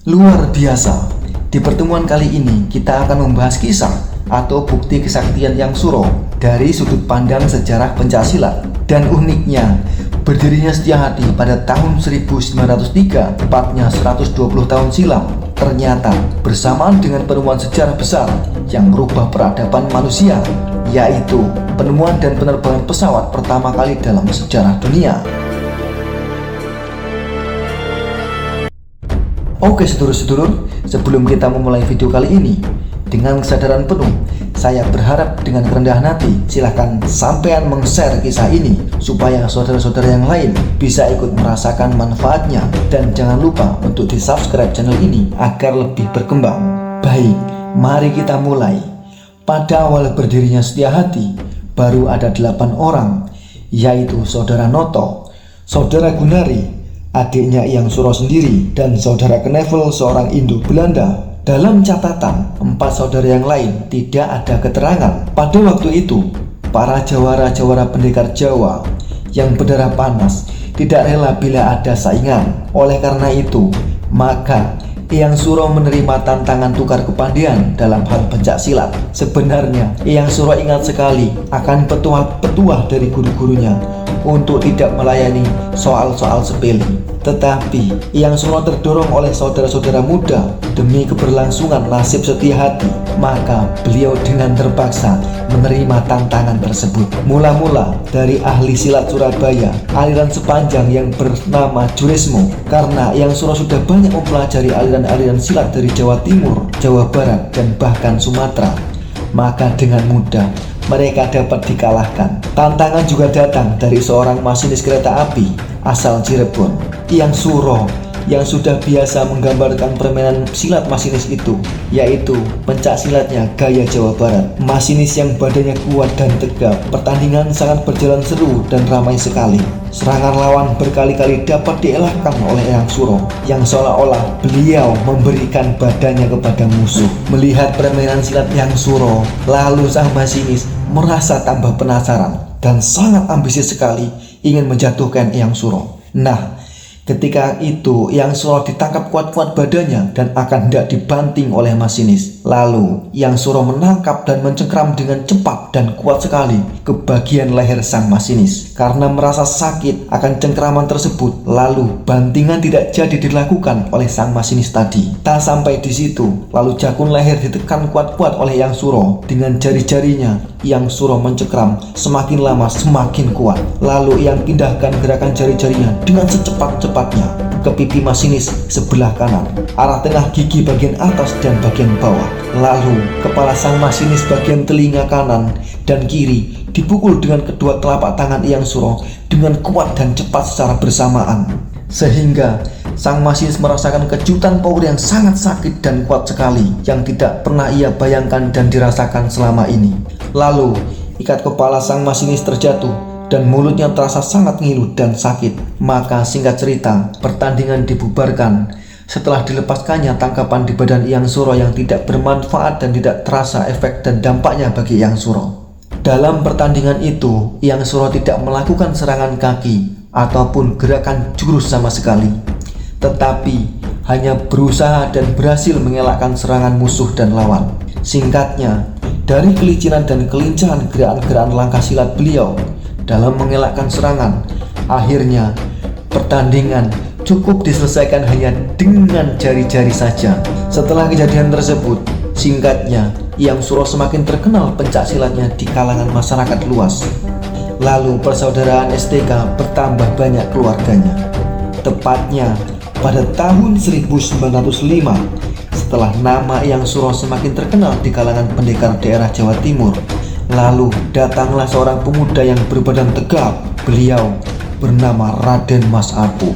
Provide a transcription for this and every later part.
Luar biasa, di pertemuan kali ini kita akan membahas kisah atau bukti kesaktian Yang Suro dari sudut pandang sejarah pencaksilat. Dan uniknya, berdirinya Setiahati pada tahun 1903, tepatnya 120 tahun silam, ternyata bersamaan dengan penemuan sejarah besar yang merubah peradaban manusia, yaitu penemuan dan penerbangan pesawat pertama kali dalam sejarah dunia. Oke sedulur-sedulur, sebelum kita memulai video kali ini, dengan kesadaran penuh, saya berharap dengan kerendahan hati, silahkan sampean meng-share kisah ini supaya saudara-saudara yang lain bisa ikut merasakan manfaatnya. Dan jangan lupa untuk di-subscribe channel ini agar lebih berkembang. Baik, mari kita mulai. Pada awal berdirinya Setiahati, baru ada 8 orang, yaitu Saudara Noto, Saudara Gunari, adiknya Yang Suro sendiri, dan Saudara Knevel, seorang Indo-Belanda. Dalam catatan, 4 saudara yang lain tidak ada keterangan. Pada waktu itu, para jawara-jawara pendekar Jawa yang berdarah panas tidak rela bila ada saingan. Oleh karena itu, maka Yang Suro menerima tantangan tukar kepandaian dalam hal pencaksilat. Sebenarnya, Yang Suro ingat sekali akan petuah-petuah dari guru-gurunya untuk tidak melayani soal-soal sepele. Tetapi Yang Suro terdorong oleh saudara-saudara muda demi keberlangsungan nasib Setiahati, maka beliau dengan terpaksa menerima tantangan tersebut. Mula-mula dari ahli silat Surabaya, aliran sepanjang yang bernama Jurismo, karena Yang Suro sudah banyak mempelajari aliran-aliran silat dari Jawa Timur, Jawa Barat, dan bahkan Sumatera, maka dengan mudah mereka dapat dikalahkan. Tantangan juga datang dari seorang masinis kereta api asal Cirebon, Yang Suro, yang sudah biasa menggambarkan permainan silat masinis itu, yaitu pencak silatnya gaya Jawa Barat. Masinis yang badannya kuat dan tegap, pertandingan sangat berjalan seru dan ramai sekali. Serangan lawan berkali-kali dapat dielakkan oleh Yang Suro, yang seolah-olah beliau memberikan badannya kepada musuh. Melihat permainan silat Yang Suro, lalu sang masinis merasa tambah penasaran dan sangat ambisius sekali ingin menjatuhkan Yang Suro. Nah, ketika itu Yang Suro ditangkap kuat-kuat badannya dan akan hendak dibanting oleh masinis. Lalu Yang Suro menangkap dan mencengkram dengan cepat dan kuat sekali ke bagian leher sang masinis. Karena merasa sakit akan cengkraman tersebut, lalu bantingan tidak jadi dilakukan oleh sang masinis tadi. Tak sampai di situ, lalu jakun leher ditekan kuat-kuat oleh Yang Suro dengan jari-jarinya. Yang Suro mencengkram semakin lama semakin kuat. Lalu Yang pindahkan gerakan jari-jarinya dengan secepat-cepatnya ke pipi masinis sebelah kanan, arah tengah gigi bagian atas dan bagian bawah. Lalu kepala sang masinis bagian telinga kanan dan kiri dipukul dengan kedua telapak tangan Yang Suro dengan kuat dan cepat secara bersamaan, sehingga sang masinis merasakan kejutan power yang sangat sakit dan kuat sekali yang tidak pernah ia bayangkan dan dirasakan selama ini. Lalu ikat kepala sang masinis terjatuh dan mulutnya terasa sangat ngilu dan sakit. Maka singkat cerita, pertandingan dibubarkan setelah dilepaskannya tangkapan di badan Yang Suro yang tidak bermanfaat dan tidak terasa efek dan dampaknya bagi Yang Suro. Dalam pertandingan itu, Yang Suro tidak melakukan serangan kaki ataupun gerakan jurus sama sekali, tetapi hanya berusaha dan berhasil mengelakkan serangan musuh dan lawan. Singkatnya, dari kelicinan dan kelincahan gerakan-gerakan langkah silat beliau dalam mengelakkan serangan, akhirnya pertandingan cukup diselesaikan hanya dengan jari-jari saja. Setelah kejadian tersebut, singkatnya, Yang Suro semakin terkenal pencak silatnya di kalangan masyarakat luas. Lalu persaudaraan STK bertambah banyak keluarganya. Tepatnya pada tahun 1905, setelah nama Yang Suro semakin terkenal di kalangan pendekar daerah Jawa Timur, lalu datanglah seorang pemuda yang berbadan tegap. Beliau bernama Raden Mas Apu.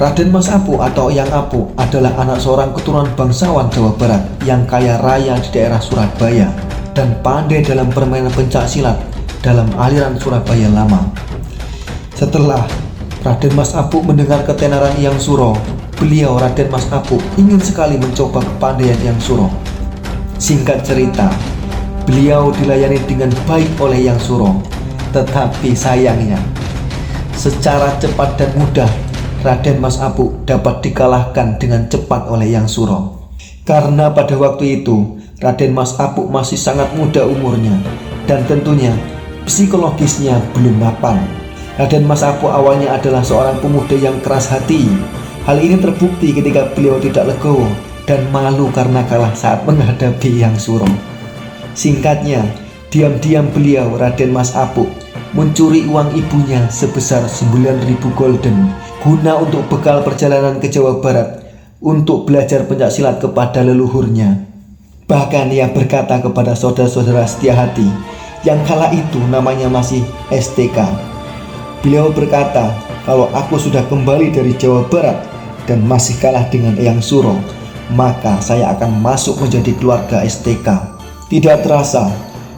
Raden Mas Apuk atau Eyang Apuk adalah anak seorang keturunan bangsawan Jawa Barat yang kaya raya di daerah Surabaya dan pandai dalam permainan pencak silat dalam aliran Surabaya lama. Setelah Raden Mas Apuk mendengar ketenaran Eyang Suro, beliau Raden Mas Apuk ingin sekali mencoba kepandaian Eyang Suro. Singkat cerita, beliau dilayani dengan baik oleh Eyang Suro, tetapi sayangnya secara cepat dan mudah Raden Mas Apuk dapat dikalahkan dengan cepat oleh Eyang Suro. Karena pada waktu itu Raden Mas Apuk masih sangat muda umurnya dan tentunya psikologisnya belum mapan. Raden Mas Apuk awalnya adalah seorang pemuda yang keras hati. Hal ini terbukti ketika beliau tidak legowo dan malu karena kalah saat menghadapi Eyang Suro. Singkatnya, diam-diam beliau Raden Mas Apuk mencuri uang ibunya sebesar 9.000 gulden guna untuk bekal perjalanan ke Jawa Barat untuk belajar pencak silat kepada leluhurnya. Bahkan ia berkata kepada saudara-saudara setia hati yang kala itu namanya masih STK. Beliau berkata, kalau aku sudah kembali dari Jawa Barat dan masih kalah dengan Eyang Suro, maka saya akan masuk menjadi keluarga STK. Tidak terasa,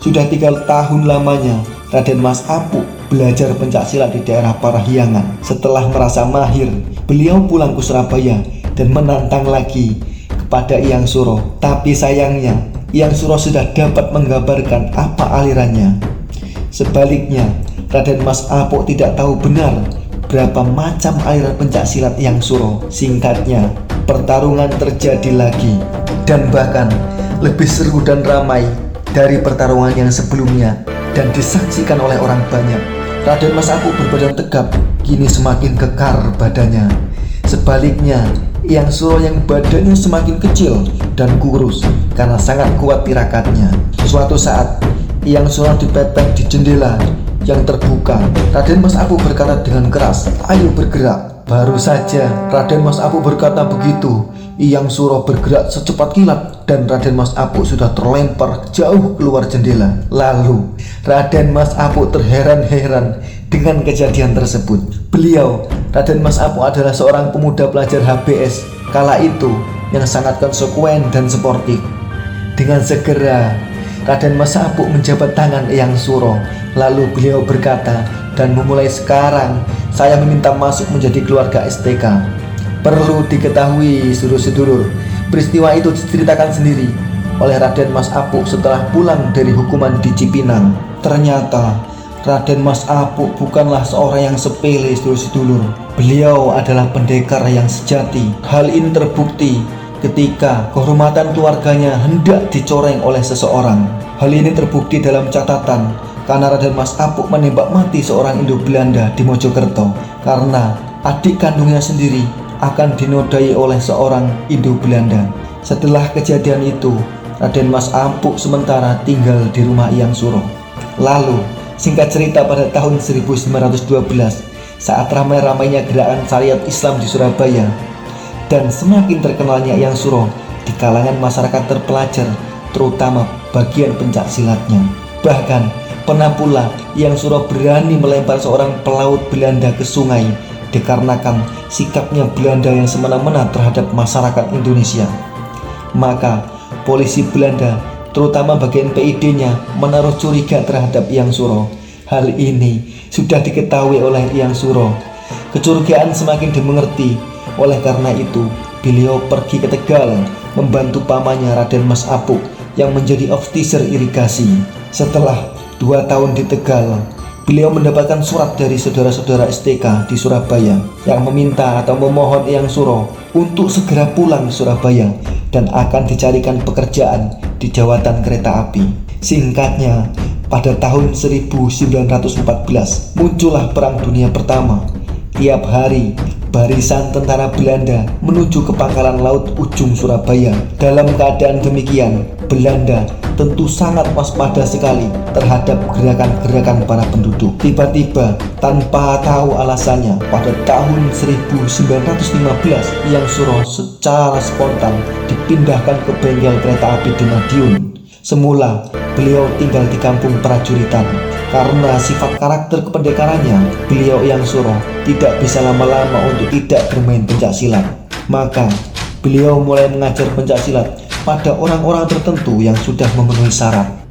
sudah 3 tahun lamanya Raden Mas Apuk belajar pencak silat di daerah Parahyangan. Setelah merasa mahir, beliau pulang ke Surabaya dan menantang lagi kepada Eyang Suro. Tapi sayangnya, Eyang Suro sudah dapat menggambarkan apa alirannya. Sebaliknya, Raden Mas Apuk tidak tahu benar berapa macam aliran pencak silat Eyang Suro. Singkatnya, pertarungan terjadi lagi dan bahkan lebih seru dan ramai dari pertarungan yang sebelumnya dan disaksikan oleh orang banyak. Raden Mas Apuk berbadan tegap kini semakin kekar badannya. Sebaliknya, Eyang Suro yang badannya semakin kecil dan kurus karena sangat kuat tirakatnya. Suatu saat, Eyang Suro dipepet di jendela yang terbuka. Raden Mas Apuk berkata dengan keras, "Ayo bergerak." Baru saja Raden Mas Apuk berkata begitu, Eyang Suro bergerak secepat kilat dan Raden Mas Apuk sudah terlempar jauh keluar jendela. Lalu Raden Mas Apuk terheran-heran dengan kejadian tersebut. Beliau, Raden Mas Apuk adalah seorang pemuda pelajar HBS kala itu yang sangat konsekuen dan sportif. Dengan segera Raden Mas Apuk menjabat tangan Eyang Suro. Lalu beliau berkata, "Dan memulai sekarang saya meminta masuk menjadi keluarga STK." Perlu diketahui sedulur-sedulur, peristiwa itu diceritakan sendiri oleh Raden Mas Apuk setelah pulang dari hukuman di Cipinang. Ternyata Raden Mas Apuk bukanlah seorang yang sepele sedulur-sedulur. Beliau adalah pendekar yang sejati. Hal ini terbukti ketika kehormatan keluarganya hendak dicoreng oleh seseorang. Hal ini terbukti dalam catatan karena Raden Mas Apuk menembak mati seorang Indo Belanda di Mojokerto karena adik kandungnya sendiri akan dinodai oleh seorang Indo Belanda. Setelah kejadian itu, Raden Mas Apuk sementara tinggal di rumah Eyang Suro. Lalu, singkat cerita pada tahun 1912, saat ramai-ramainya gerakan syariat Islam di Surabaya dan semakin terkenalnya Eyang Suro di kalangan masyarakat terpelajar, terutama bagian pencak silatnya. Bahkan pernah pula Eyang Suro berani melempar seorang pelaut Belanda ke sungai dikarenakan sikapnya Belanda yang semena-mena terhadap masyarakat Indonesia. Maka polisi Belanda, terutama bagian PID-nya, menaruh curiga terhadap Eyang Suro. Hal ini sudah diketahui oleh Eyang Suro. Kecurigaan semakin dimengerti. Oleh karena itu, beliau pergi ke Tegal membantu pamannya Raden Mas Apuk yang menjadi officer irigasi. Setelah 2 tahun di Tegal, beliau mendapatkan surat dari saudara-saudara STK di Surabaya yang meminta atau memohon Eyang Suro untuk segera pulang ke Surabaya dan akan dicarikan pekerjaan di jawatan kereta api. Singkatnya, pada tahun 1914 muncullah Perang Dunia Pertama. Tiap hari barisan tentara Belanda menuju ke pangkalan laut ujung Surabaya. Dalam keadaan demikian, Belanda tentu sangat waspada sekali terhadap gerakan-gerakan para penduduk. Tiba-tiba, tanpa tahu alasannya, pada tahun 1915, Eyang Suro secara spontan dipindahkan ke bengkel kereta api di Madiun. Semula, beliau tinggal di kampung prajuritan. Karena sifat karakter kependekarannya, beliau yang suruh tidak bisa lama-lama untuk tidak bermain pencaksilat. Maka beliau mulai mengajar pencaksilat pada orang-orang tertentu yang sudah memenuhi syarat.